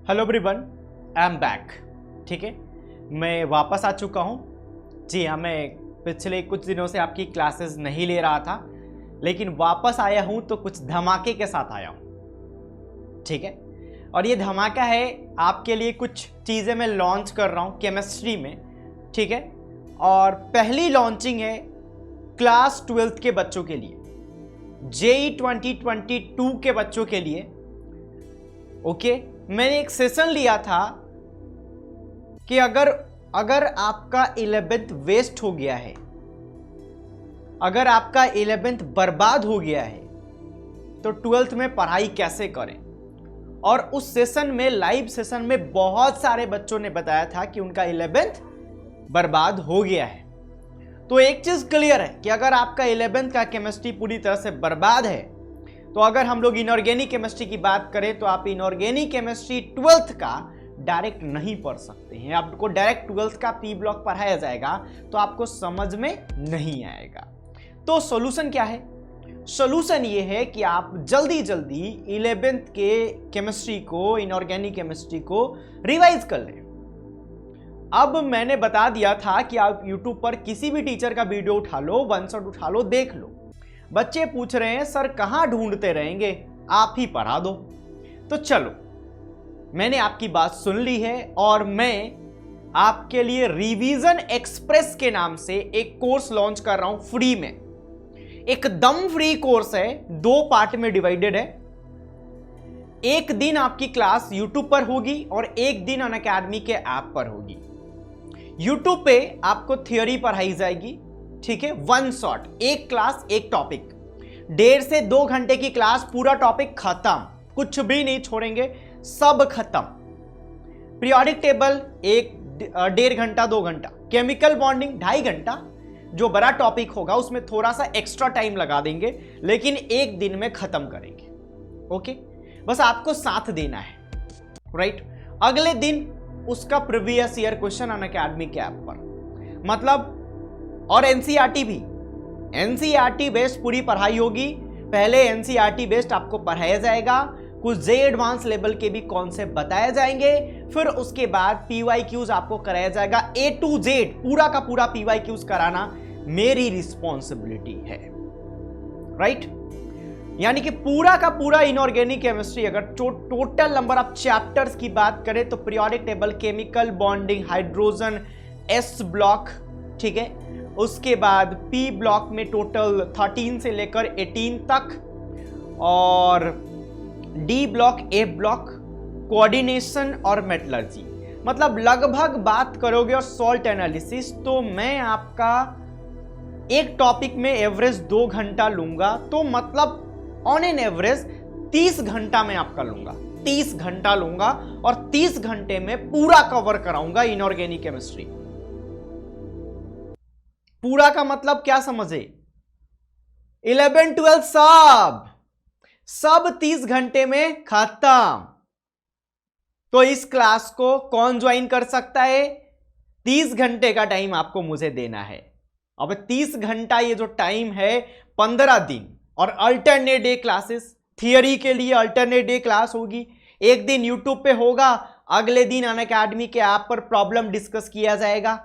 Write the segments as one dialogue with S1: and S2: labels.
S1: Hello everyone, I am back. ठीक है, मैं वापस आ चुका हूँ। जी हाँ, मैं पिछले कुछ दिनों से आपकी क्लासेस नहीं ले रहा था, लेकिन वापस आया हूँ तो कुछ धमाके के साथ आया हूँ। ठीक है, और ये धमाका है आपके लिए, कुछ चीज़ें मैं लॉन्च कर रहा हूँ केमिस्ट्री में। ठीक है, और पहली लॉन्चिंग है क्लास 12th के बच्चों के लिए, जेई 2022 के बच्चों के लिए। ओके, मैंने एक सेशन लिया था कि अगर आपका 11th वेस्ट हो गया है, अगर आपका 11th बर्बाद हो गया है, तो 12th में पढ़ाई कैसे करें। और उस सेशन में, लाइव सेशन में, बहुत सारे बच्चों ने बताया था कि उनका 11th बर्बाद हो गया है। तो एक चीज क्लियर है कि अगर आपका 11th का केमिस्ट्री पूरी तरह से बर्बाद है, तो अगर हम लोग इनऑर्गेनिक केमिस्ट्री की बात करें तो आप इनऑर्गेनिक केमिस्ट्री 12th का डायरेक्ट नहीं पढ़ सकते हैं। आपको डायरेक्ट 12th का पी ब्लॉक पढ़ाया जाएगा तो आपको समझ में नहीं आएगा। तो सॉल्यूशन क्या है? सॉल्यूशन ये है कि आप जल्दी जल्दी 11th के केमिस्ट्री को, इनऑर्गेनिक केमिस्ट्री को रिवाइज कर लें। अब मैंने बता दिया था कि आप YouTube पर किसी भी टीचर का वीडियो उठा लो, वन शॉट उठा लो, देख लो। बच्चे पूछ रहे हैं सर कहां ढूंढते रहेंगे, आप ही पढ़ा दो। तो चलो, मैंने आपकी बात सुन ली है और मैं आपके लिए रिवीजन एक्सप्रेस के नाम से एक कोर्स लॉन्च कर रहा हूं फ्री में। एकदम फ्री कोर्स है, 2 पार्ट में डिवाइडेड है। एक दिन आपकी क्लास YouTube पर होगी और एक दिन अनअकैडमी के ऐप पर होगी। YouTube पे आपको थियोरी पढ़ाई जाएगी, ठीक है, वन शॉट, एक क्लास एक टॉपिक, 1.5 से 2 घंटे की क्लास, पूरा टॉपिक खत्म, कुछ भी नहीं छोड़ेंगे, सब खत्म। पीरियोडिक टेबल 1.5 घंटा 2 घंटा, केमिकल बॉन्डिंग 2.5 घंटा, जो बड़ा टॉपिक होगा उसमें थोड़ा सा एक्स्ट्रा टाइम लगा देंगे, लेकिन एक दिन में खत्म करेंगे। ओके, बस आपको साथ देना है, राइट। अगले दिन उसका प्रीवियस ईयर क्वेश्चन अनअकैडमी के ऐप पर, मतलब, और एनसीईआरटी भी, एनसीईआरटी बेस्ड पूरी पढ़ाई होगी। पहले एनसीईआरटी बेस्ड आपको पढ़ाया जाएगा, कुछ जे एडवांस लेवल के भी कॉन्सेप्ट बताए जाएंगे, फिर उसके बाद पीवाईक्यूज आपको कराया जाएगा। A to Z पूरा का पूरा पीवाईक्यूज कराना मेरी रिस्पॉन्सिबिलिटी है, राइट। यानी कि पूरा का पूरा इनऑर्गेनिक केमिस्ट्री, अगर टोटल नंबर ऑफ चैप्टर्स की बात करें तो periodic table, chemical bonding, hydrogen, S block, ठीक है, उसके बाद पी ब्लॉक में टोटल 13 से लेकर 18 तक, और डी ब्लॉक, ए ब्लॉक, कोऑर्डिनेशन और मेटलर्जी, मतलब लगभग बात करोगे और सॉल्ट एनालिसिस, तो मैं आपका एक टॉपिक में एवरेज 2 घंटा लूंगा, तो मतलब ऑन एन एवरेज 30 घंटा में आपका लूंगा, 30 घंटा लूंगा, और 30 घंटे में पूरा कवर कराऊंगा इनऑर्गेनिक केमिस्ट्री। पूरा का मतलब क्या समझे? 11 12 सब 30 घंटे में खत्म। तो इस क्लास को कौन ज्वाइन कर सकता है? 30 घंटे का टाइम आपको मुझे देना है। अब 30 घंटा ये जो टाइम है, 15 दिन, और अल्टरनेट डे क्लासेस, थियरी के लिए अल्टरनेट डे क्लास होगी। एक दिन यूट्यूब पे होगा, अगले दिन अनअकैडमी के ऐप पर प्रॉब्लम डिस्कस किया जाएगा,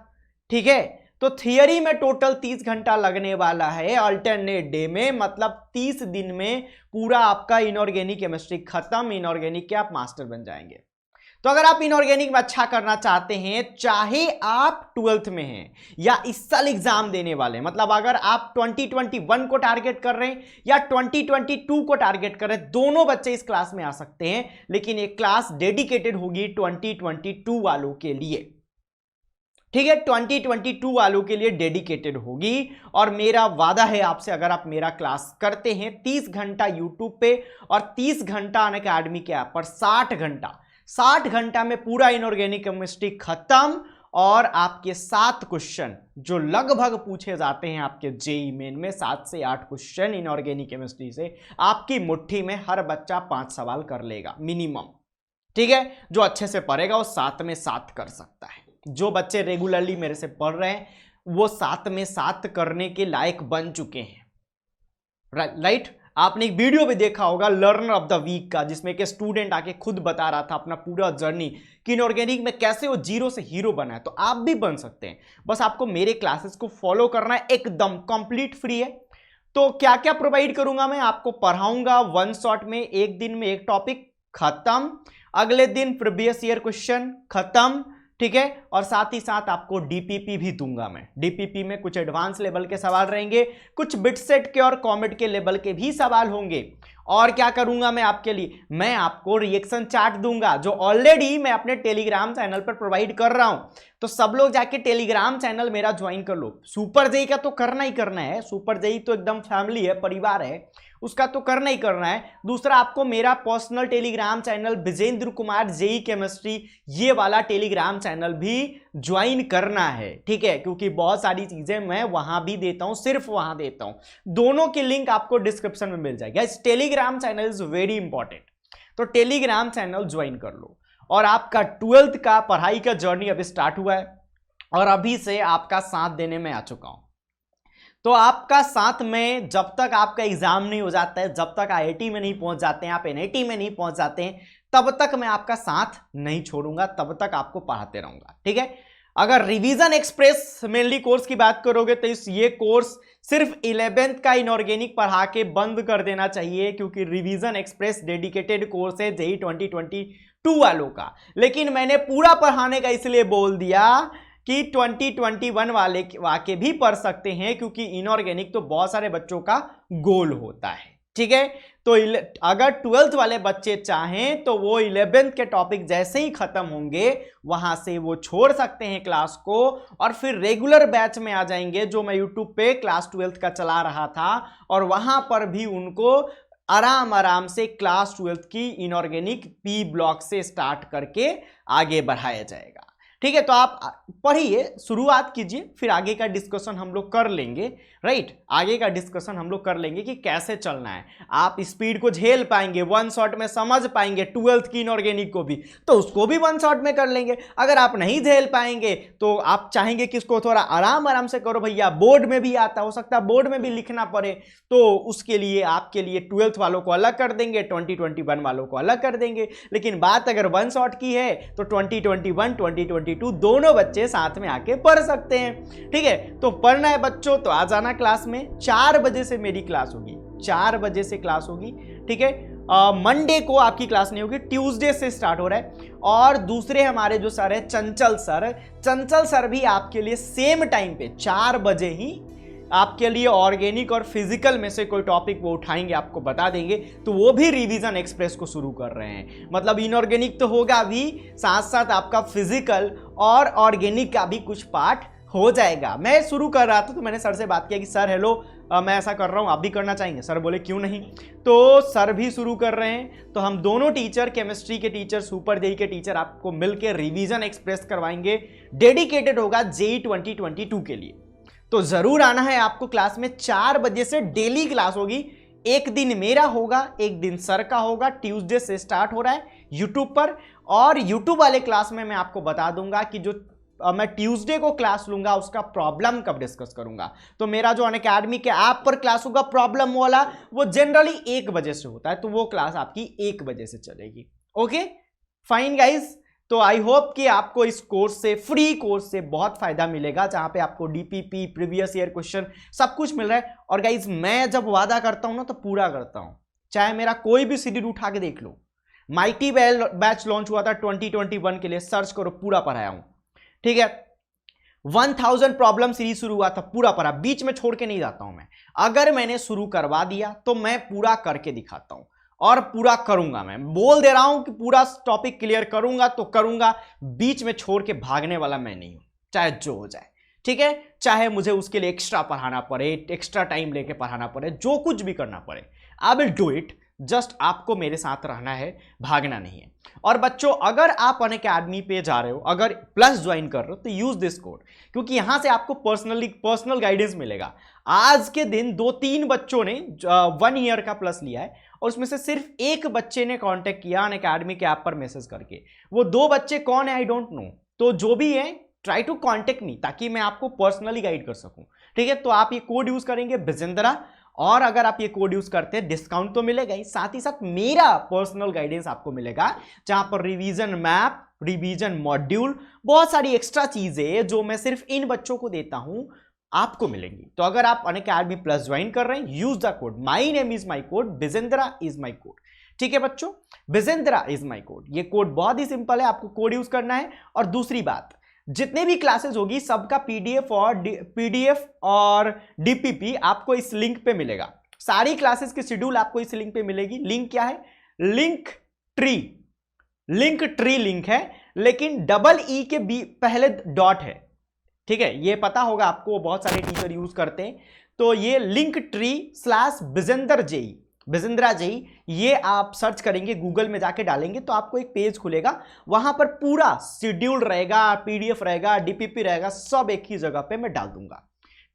S1: ठीक है। तो थियरी में टोटल 30 घंटा लगने वाला है, अल्टरनेट डे में, मतलब 30 दिन में पूरा आपका इनऑर्गेनिक केमिस्ट्री खत्म, इनऑर्गेनिक के आप मास्टर बन जाएंगे। तो अगर आप इनऑर्गेनिक में अच्छा करना चाहते हैं, चाहे आप 12th में हैं या इस साल एग्जाम देने वाले हैं, मतलब अगर आप 2021 को टारगेट कर रहे हैं या 2022 को टारगेट कर रहे हैं, दोनों बच्चे इस क्लास में आ सकते हैं, लेकिन एक क्लास डेडिकेटेड होगी 2022 वालों के लिए, ठीक है, 2022 वालों के लिए डेडिकेटेड होगी। और मेरा वादा है आपसे, अगर आप मेरा क्लास करते हैं 30 घंटा यूट्यूब पे और 30 घंटा अनअकैडमी के ऐप पर, 60 घंटा में पूरा इनऑर्गेनिक केमिस्ट्री खत्म, और आपके 7 क्वेश्चन जो लगभग पूछे जाते हैं आपके जेई मेन में, 7 से 8 क्वेश्चन इनऑर्गेनिक केमिस्ट्री से आपकी मुट्ठी में हर बच्चा 5 सवाल कर लेगा मिनिमम, ठीक है। जो अच्छे से पढ़ेगा वो 7 में 7 कर सकता है। जो बच्चे रेगुलरली मेरे से पढ़ रहे हैं वो 7 में 7 करने के लायक बन चुके हैं, राइट। आपने एक वीडियो भी देखा होगा लर्नर ऑफ द वीक का, जिसमें एक स्टूडेंट आके खुद बता रहा था अपना पूरा जर्नी कि इनऑर्गेनिक में कैसे वो जीरो से हीरो बना है। तो आप भी बन सकते हैं, बस आपको मेरे क्लासेस को फॉलो करना है, एकदम कंप्लीट फ्री है। तो क्या क्या प्रोवाइड करूंगा मैं आपको, पढ़ाऊंगा वन शॉट में, एक दिन में एक टॉपिक खत्म, अगले दिन प्रीवियस ईयर क्वेश्चन खत्म, ठीक है। और साथ ही साथ आपको डीपीपी भी दूंगा मैं। डीपीपी में कुछ एडवांस लेवल के सवाल रहेंगे, कुछ बिटसेट के और कॉमेट के लेवल के भी सवाल होंगे। और क्या करूंगा मैं आपके लिए, मैं आपको रिएक्शन चार्ट दूंगा, जो ऑलरेडी मैं अपने टेलीग्राम चैनल पर प्रोवाइड कर रहा हूं। तो सब लोग जाके टेलीग्राम चैनल मेरा ज्वाइन कर लो। सुपर जेई का तो करना ही करना है, सुपर जेई तो एकदम फैमिली है, परिवार है, उसका तो करना ही करना है। दूसरा, आपको मेरा personal Telegram channel Vijendra Kumar JEE chemistry, ये वाला टेलीग्राम चैनल भी ज्वाइन करना है, ठीक है, क्योंकि बहुत सारी चीजें मैं वहां भी देता हूं, सिर्फ वहां देता हूं। दोनों की लिंक आपको डिस्क्रिप्शन में मिल जाएगी। इस Telegram channel is very important, तो टेलीग्राम चैनल ज्वाइन कर लो। और आपका 12th का पढ़ाई का जर्नी अभी स्टार्ट हुआ है और अभी से आपका साथ देने में आ चुका हूं। तो आपका साथ में जब तक आपका एग्जाम नहीं हो जाता है, जब तक आईआईटी में नहीं पहुंच जाते हैं, आप एनआईटी में नहीं पहुंच जाते हैं, तब तक मैं आपका साथ नहीं छोड़ूंगा, तब तक आपको पढ़ाते रहूंगा, ठीक है। अगर रिवीजन एक्सप्रेस मेनली कोर्स की बात करोगे तो ये कोर्स सिर्फ 11th का इनऑर्गेनिक पढ़ा के बंद कर देना चाहिए, क्योंकि रिवीजन एक्सप्रेस डेडिकेटेड कोर्स है जेईई 2022 वालों का। लेकिन मैंने पूरा पढ़ाने का इसलिए बोल दिया कि 2021 वाले भी पढ़ सकते हैं, क्योंकि इनऑर्गेनिक तो बहुत सारे बच्चों का गोल होता है, ठीक है। तो अगर 12th वाले बच्चे चाहें तो वो 11th के टॉपिक जैसे ही खत्म होंगे वहां से वो छोड़ सकते हैं क्लास को, और फिर रेगुलर बैच में आ जाएंगे, जो मैं यूट्यूब पे क्लास 12th का चला रहा था, और वहां पर भी उनको आराम आराम से क्लास 12th की इनऑर्गेनिक पी ब्लॉक से स्टार्ट करके आगे बढ़ाया जाएगा, ठीक है। तो आप पढ़िए, शुरुआत कीजिए, फिर आगे का डिस्कशन हम लोग कर लेंगे, राइट। आगे का डिस्कशन हम लोग कर लेंगे कि कैसे चलना है, आप स्पीड को झेल पाएंगे, वन शॉट में समझ पाएंगे 12th की इनऑर्गेनिक को भी, तो उसको भी वन शॉट में कर लेंगे। अगर आप नहीं झेल पाएंगे तो आप चाहेंगे कि इसको थोड़ा आराम आराम से करो भैया, बोर्ड में भी आता, हो सकता है बोर्ड में भी लिखना पड़े, तो उसके लिए आपके लिए 12th वालों को अलग कर देंगे, 2021 वालों को अलग कर देंगे। लेकिन बात अगर वन शॉट की है तो 2021 2022 दोनों बच्चे साथ में आके पढ़ सकते हैं, ठीक है। तो पढ़ना है बच्चों तो आ जाना क्लास में, 4 बजे से मेरी क्लास होगी, 4 बजे से क्लास होगी, ठीक है। मंडे को आपकी क्लास नहीं होगी, ट्यूसडे से स्टार्ट हो रहा है। और दूसरे हमारे जो सर है चंचल सर भी आपके लिए सेम टाइम पे 4 बजे ही आपके लिए ऑर्गेनिक और फिजिकल में से कोई टॉपिक वो उठाएंगे, आपको बता देंगे। तो वो भी रिवीजन एक्सप्रेस को शुरू कर रहे हैं, मतलब इनऑर्गेनिक तो होगा भी, साथ साथ आपका फिजिकल और ऑर्गेनिक का भी कुछ पार्ट हो जाएगा। मैं शुरू कर रहा था तो मैंने सर से बात किया कि सर हेलो, मैं ऐसा कर रहा हूँ, आप भी करना चाहेंगे? सर बोले क्यों नहीं। तो सर भी शुरू कर रहे हैं, तो हम दोनों टीचर, केमिस्ट्री के टीचर, सुपर जेई के टीचर, आपको मिलकर रिवीजन एक्सप्रेस करवाएंगे। डेडिकेटेड होगा जेईई 2022 के लिए, तो जरूर आना है आपको क्लास में। 4 बजे से डेली क्लास होगी, एक दिन मेरा होगा, एक दिन सर का होगा। ट्यूसडे से स्टार्ट हो रहा है यूट्यूब पर, और यूट्यूब वाले क्लास में मैं आपको बता दूंगा कि जो मैं ट्यूसडे को क्लास लूंगा उसका प्रॉब्लम कब डिस्कस करूंगा। तो मेरा जो अनअकैडमी के ऐप पर क्लास होगा प्रॉब्लम वाला, वो जनरली 1 बजे से होता है, तो वो क्लास आपकी 1 बजे से चलेगी। ओके फाइन गाइज, तो आई होप कि आपको इस कोर्स से, फ्री कोर्स से बहुत फायदा मिलेगा, जहां पे आपको डीपीपी, प्रीवियस ईयर क्वेश्चन सब कुछ मिल रहा है। और गाइज मैं जब वादा करता हूं ना तो पूरा करता हूं, चाहे मेरा कोई भी सीडी उठा के देख लो। माइटी बैच लॉन्च हुआ था 2021 के लिए, सर्च करो, पूरा पढ़ाया हूं, ठीक है। 1000 प्रॉब्लम सीरीज शुरू हुआ था, पूरा पढ़ा, बीच में छोड़ के नहीं जाता हूं मैं। अगर मैंने शुरू करवा दिया तो मैं पूरा करके दिखाता हूं, और पूरा करूंगा। मैं बोल दे रहा हूं कि पूरा टॉपिक क्लियर करूंगा तो करूंगा, बीच में छोड़ के भागने वाला मैं नहीं हूं, चाहे जो हो जाए, ठीक है। चाहे मुझे उसके लिए एक्स्ट्रा पढ़ाना पड़े, एक्स्ट्रा टाइम लेके पढ़ाना पड़े, जो कुछ भी करना पड़े, I will do it. Just आपको मेरे साथ रहना है, भागना नहीं है। और बच्चों, अगर आप अनअकैडमी पे जा रहे हो, अगर प्लस ज्वाइन कर रहे हो, तो यूज दिस कोड, क्योंकि यहां से आपको पर्सनल गाइडेंस मिलेगा। आज के दिन 2-3 बच्चों ने 1 ईयर का प्लस लिया है, और उसमें से सिर्फ 1 बच्चे ने कांटेक्ट किया अनअकैडमी के ऐप पर मैसेज करके। वो 2 बच्चे कौन है आई डोंट नो, तो जो भी है ट्राई टू कांटेक्ट मी, ताकि मैं आपको पर्सनली गाइड कर सकूं, ठीक है। तो आप ये कोड यूज करेंगे विजेंद्रा, और अगर आप ये कोड यूज करते हैं डिस्काउंट तो मिलेगा ही, साथ ही साथ मेरा पर्सनल गाइडेंस आपको मिलेगा जहां पर रिवीजन मैप, रिवीजन मॉड्यूल, बहुत सारी एक्स्ट्रा चीजें जो मैं सिर्फ इन बच्चों को देता हूं आपको मिलेंगी। तो अगर आप अनअकैडमी प्लस ज्वाइन कर रहे हैं, use the code my name is my code, Bijendra is my code. ठीक है बच्चों, बिजेंद्रा इज माई कोड, ये कोड बहुत ही सिंपल है, आपको कोड यूज करना है। और दूसरी बात, जितने भी क्लासेस होगी सबका पीडीएफ और डीपीपी आपको इस लिंक पे मिलेगा। सारी क्लासेस की शेड्यूल आपको इस लिंक पे मिलेगी। लिंक क्या है? लिंक ट्री लिंक है, लेकिन डबल ई के पहले डॉट है। ठीक है, ये पता होगा आपको, बहुत सारे टीचर यूज करते हैं। तो ये लिंक ट्री / बिजेंद्रा जेई, ये आप सर्च करेंगे, गूगल में जाके डालेंगे तो आपको एक पेज खुलेगा, वहां पर पूरा शेड्यूल रहेगा, पीडीएफ रहेगा, डीपीपी रहेगा, सब एक ही जगह पे मैं डाल दूंगा।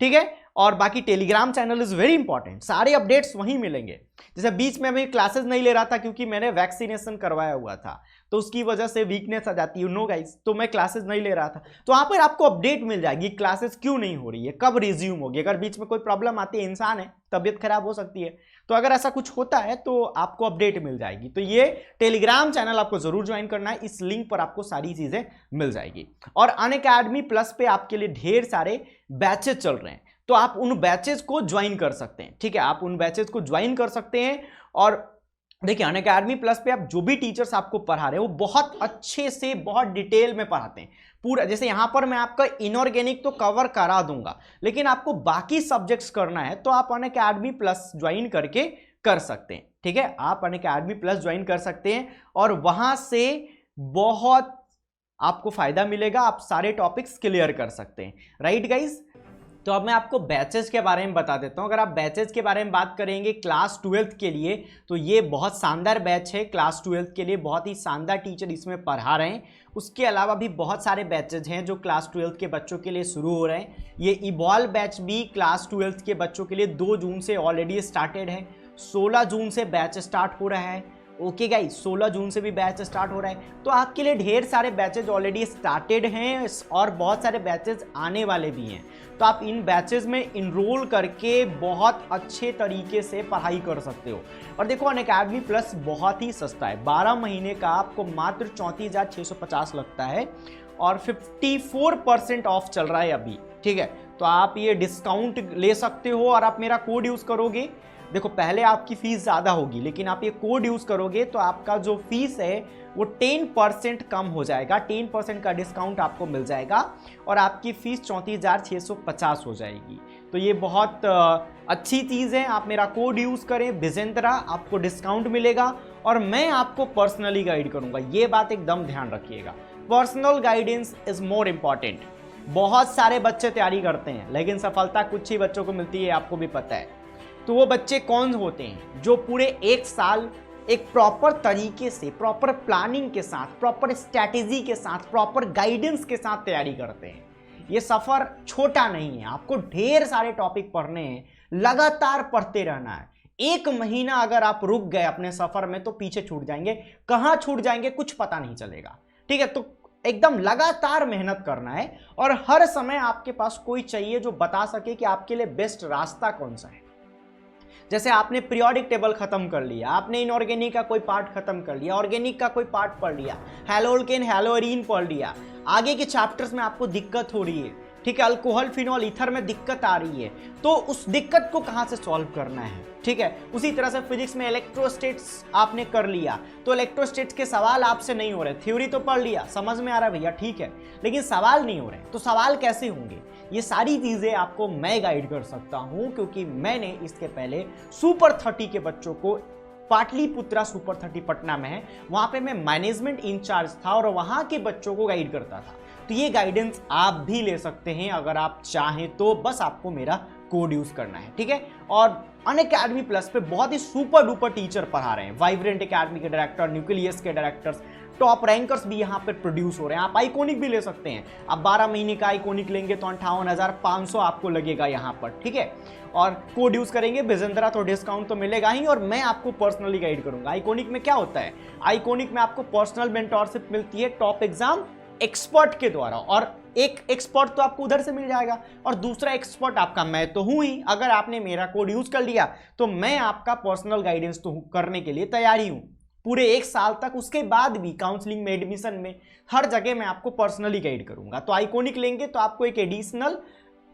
S1: ठीक है, और बाकी Telegram channel is very important, सारे अपडेट्स वहीं मिलेंगे। जैसे बीच में मैं क्लासेस नहीं ले रहा था क्योंकि मैंने वैक्सीनेशन करवाया हुआ था, तो उसकी वजह से वीकनेस आ जाती है, नो गाइस, तो मैं क्लासेस नहीं ले रहा था। तो वहां पर आपको अपडेट मिल जाएगी, क्लासेस क्यों नहीं हो रही है, कब रिज्यूम होगी। अगर बीच में कोई प्रॉब्लम आती है, इंसान है, तबीयत खराब हो सकती है, तो अगर ऐसा कुछ होता है तो आपको अपडेट मिल जाएगी। तो ये टेलीग्राम चैनल आपको जरूर ज्वाइन करना है, इस लिंक पर आपको सारी चीजें मिल जाएगी। और अनअकैडमी प्लस पे आपके लिए ढेर सारे बैचेस चल रहे हैं, तो आप उन बैचेस को ज्वाइन कर सकते हैं। ठीक है, आप उन बैचेस को ज्वाइन कर सकते हैं। और देखिए, अनअकैडमी प्लस पे आप जो भी टीचर्स आपको पढ़ा रहे हैं वो बहुत अच्छे से, बहुत डिटेल में पढ़ाते हैं पूरा। जैसे यहां पर मैं आपका इनऑर्गेनिक तो कवर करा दूंगा, लेकिन आपको बाकी सब्जेक्ट्स करना है तो आप अनअकैडमी प्लस ज्वाइन करके कर सकते हैं। ठीक है, आप अनअकैडमी प्लस ज्वाइन कर सकते हैं और वहां से बहुत आपको फायदा मिलेगा, आप सारे टॉपिक्स क्लियर कर सकते हैं। राइट गाइज, तो अब मैं आपको बैचेस के बारे में बता देता हूं। अगर आप बैचेस के बारे में बात करेंगे क्लास 12th के लिए, तो ये बहुत शानदार बैच है। क्लास 12th के लिए बहुत ही शानदार टीचर इसमें पढ़ा रहे हैं। उसके अलावा भी बहुत सारे बैचेज हैं जो क्लास 12th के बच्चों के लिए शुरू हो रहे हैं। ये इवॉल्व बैच भी क्लास 12th के बच्चों के लिए 2 जून से ऑलरेडी स्टार्टेड है, 16 जून से बैच स्टार्ट हो रहा है। ओके गाइस, 16 जून से भी बैच स्टार्ट हो रहा है। तो आपके लिए ढेर सारे बैचेज ऑलरेडी स्टार्टेड हैं और बहुत सारे बैचेज आने वाले भी हैं। तो आप इन बैचेज में इनरोल करके बहुत अच्छे तरीके से पढ़ाई कर सकते हो। और देखो, अनअकैडमी प्लस बहुत ही सस्ता है, 12 महीने का आपको मात्र 34,650 लगता है और 54% ऑफ चल रहा है अभी। ठीक है, तो आप ये डिस्काउंट ले सकते हो और आप मेरा कोड यूज करोगे। देखो, पहले आपकी फीस ज़्यादा होगी, लेकिन आप ये कोड यूज़ करोगे तो आपका जो फीस है वो 10% कम हो जाएगा, 10% का डिस्काउंट आपको मिल जाएगा और आपकी फीस 34,650 हो जाएगी। तो ये बहुत अच्छी चीज़ है। आप मेरा कोड यूज़ करें बिजेंद्रा, आपको डिस्काउंट मिलेगा और मैं आपको पर्सनली गाइड करूँगा। ये बात एकदम ध्यान रखिएगा, personal guidance is more important. बहुत सारे बच्चे तैयारी करते हैं लेकिन सफलता कुछ ही बच्चों को मिलती है, आपको भी पता है। तो वो बच्चे कौन होते हैं जो पूरे 1 साल एक प्रॉपर तरीके से, प्रॉपर प्लानिंग के साथ, प्रॉपर स्ट्रैटेजी के साथ, प्रॉपर गाइडेंस के साथ तैयारी करते हैं। ये सफ़र छोटा नहीं है, आपको ढेर सारे टॉपिक पढ़ने हैं, लगातार पढ़ते रहना है। 1 महीना अगर आप रुक गए अपने सफ़र में तो पीछे छूट जाएंगे, कहाँ छूट जाएंगे कुछ पता नहीं चलेगा। ठीक है, तो एकदम लगातार मेहनत करना है और हर समय आपके पास कोई चाहिए जो बता सके कि आपके लिए बेस्ट रास्ता कौन सा है। जैसे आपने पीरियोडिक टेबल खत्म कर लिया, आपने इनऑर्गेनिक का कोई पार्ट खत्म कर लिया, ऑर्गेनिक का कोई पार्ट पढ़ लिया, हैलोअल्केन हैलोअरीन पढ़ लिया, आगे के चैप्टर्स में आपको दिक्कत हो रही है, ठीक है, अल्कोहल फिनॉल ईथर में दिक्कत आ रही है, तो उस दिक्कत को कहां से सॉल्व करना है। ठीक है, उसी तरह से फिजिक्स में इलेक्ट्रोस्टेट्स आपने कर लिया, तो इलेक्ट्रोस्टेट्स के सवाल आपसे नहीं हो रहे, थ्योरी तो पढ़ लिया, समझ में आ रहा है भैया, ठीक है, लेकिन सवाल नहीं हो रहे, तो सवाल कैसे होंगे। ये सारी चीजें आपको मैं गाइड कर सकता हूं, क्योंकि मैंने इसके पहले सुपर 30 के बच्चों को, पाटलिपुत्रा सुपर 30 पटना में है, वहां पे मैं मैनेजमेंट इंचार्ज था और वहां के बच्चों को गाइड करता था। तो ये गाइडेंस आप भी ले सकते हैं अगर आप चाहें तो, बस आपको मेरा कोड यूज करना है। ठीक है, और अनअकैडमी प्लस पे बहुत ही सुपर डुपर टीचर पढ़ा रहे हैं, वाइब्रेंट एकेडमी के डायरेक्टर, न्यूक्लियस के डायरेक्टर्स, टॉप रैंकर्स भी यहाँ पर प्रोड्यूस हो रहे हैं। आप आइकॉनिक भी ले सकते हैं, आप 12 महीने का आइकॉनिक लेंगे तो 58,500 आपको लगेगा यहाँ पर। ठीक है, और कोड यूज करेंगे बिजेंद्रा तो डिस्काउंट तो मिलेगा ही, और मैं आपको पर्सनली गाइड करूंगा। आइकॉनिक में क्या होता है, आइकॉनिक में आपको पर्सनल मेंटोरशिप मिलती है, टॉप एग्जाम एक्सपर्ट के द्वारा, और एक एक्सपर्ट तो आपको उधर से मिल जाएगा और दूसरा एक्सपर्ट आपका मैं तो हूं ही। अगर आपने मेरा कोड यूज कर लिया तो मैं आपका पर्सनल गाइडेंस तो करने के लिए तैयार ही हूं पूरे 1 साल तक। उसके बाद भी काउंसलिंग में, एडमिशन में, हर जगह मैं आपको पर्सनली गाइड करूंगा। तो आइकॉनिक लेंगे तो आपको एक एडिशनल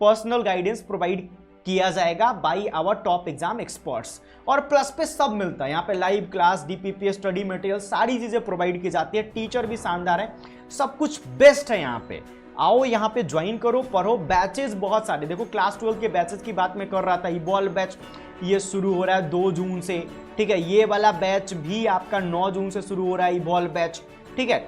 S1: पर्सनल गाइडेंस प्रोवाइड किया जाएगा by our top exam experts, और प्लस पे सब मिलता है यहाँ पे, live class, DPP, study material, सारी चीजें प्रोवाइड की जाती है। टीचर भी शानदार है, सब कुछ बेस्ट है यहाँ पे। आओ यहाँ पे ज्वाइन करो, पढ़ो। बैचेस बहुत सारे, देखो क्लास 12 के बैचेस की बात मैं कर रहा था। इवॉल्व बैच ये शुरू हो रहा है 2 जून से, ठीक है। ये वाला बैच भी आपका 9 जून से शुरू हो रहा है, इवॉल्व बैच, ठीक है।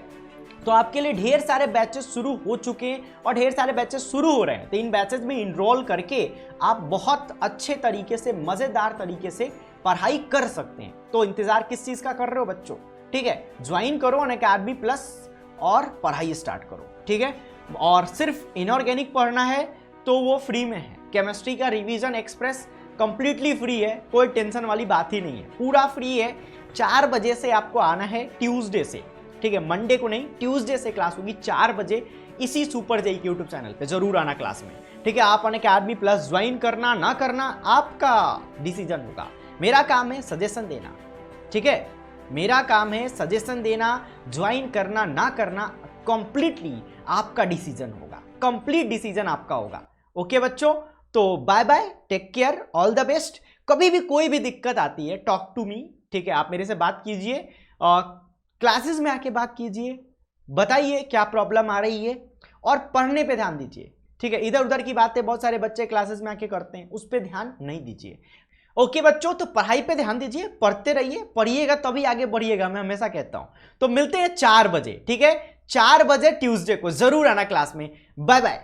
S1: तो आपके लिए ढेर सारे बैचेस शुरू हो चुके हैं और ढेर सारे बैचेस शुरू हो रहे हैं। तो इन बैचेस में इनरोल करके आप बहुत अच्छे तरीके से, मजेदार तरीके से पढ़ाई कर सकते हैं। तो इंतजार किस चीज का कर रहे हो बच्चों, ठीक है। ज्वाइन करो अनअकैडमी प्लस और पढ़ाई स्टार्ट करो, ठीक है। और सिर्फ इनऑर्गेनिक पढ़ना है तो वो फ्री में है। केमिस्ट्री का रिवीजन एक्सप्रेस कंप्लीटली फ्री है, कोई टेंशन वाली बात ही नहीं है, पूरा फ्री है। 4 बजे से आपको आना है ट्यूसडे से, ठीक है। मंडे को नहीं, ट्यूसडे से क्लास होगी 4 बजे इसी सुपर जेई के यूट्यूब चैनल पे। जरूर आना क्लास में, ठीक है। आप अनअकैडमी प्लस ज्वाइन करना ना करना आपका डिसीजन होगा। मेरा काम है सजेशन देना, ठीक है। मेरा काम है सजेशन देना, ज्वाइन करना ना करना कंप्लीटली आपका डिसीजन होगा, कंप्लीट डिसीजन आपका होगा। ओके बच्चों, तो bye bye, take care, all the best. कभी भी कोई भी दिक्कत आती है, टॉक टू मी, ठीक है। आप मेरे से बात कीजिए, क्लासेस में आके बात कीजिए, बताइए क्या प्रॉब्लम आ रही है और पढ़ने पे ध्यान दीजिए, ठीक है। इधर उधर की बातें बहुत सारे बच्चे क्लासेस में आके करते हैं, उस पर ध्यान नहीं दीजिए। ओके बच्चों, तो पढ़ाई पे ध्यान दीजिए, पढ़ते रहिए, पढ़िएगा तभी आगे बढ़िएगा, मैं हमेशा कहता हूं। तो मिलते हैं 4 बजे, ठीक है। 4 बजे ट्यूसडे को जरूर आना क्लास में। Bye bye.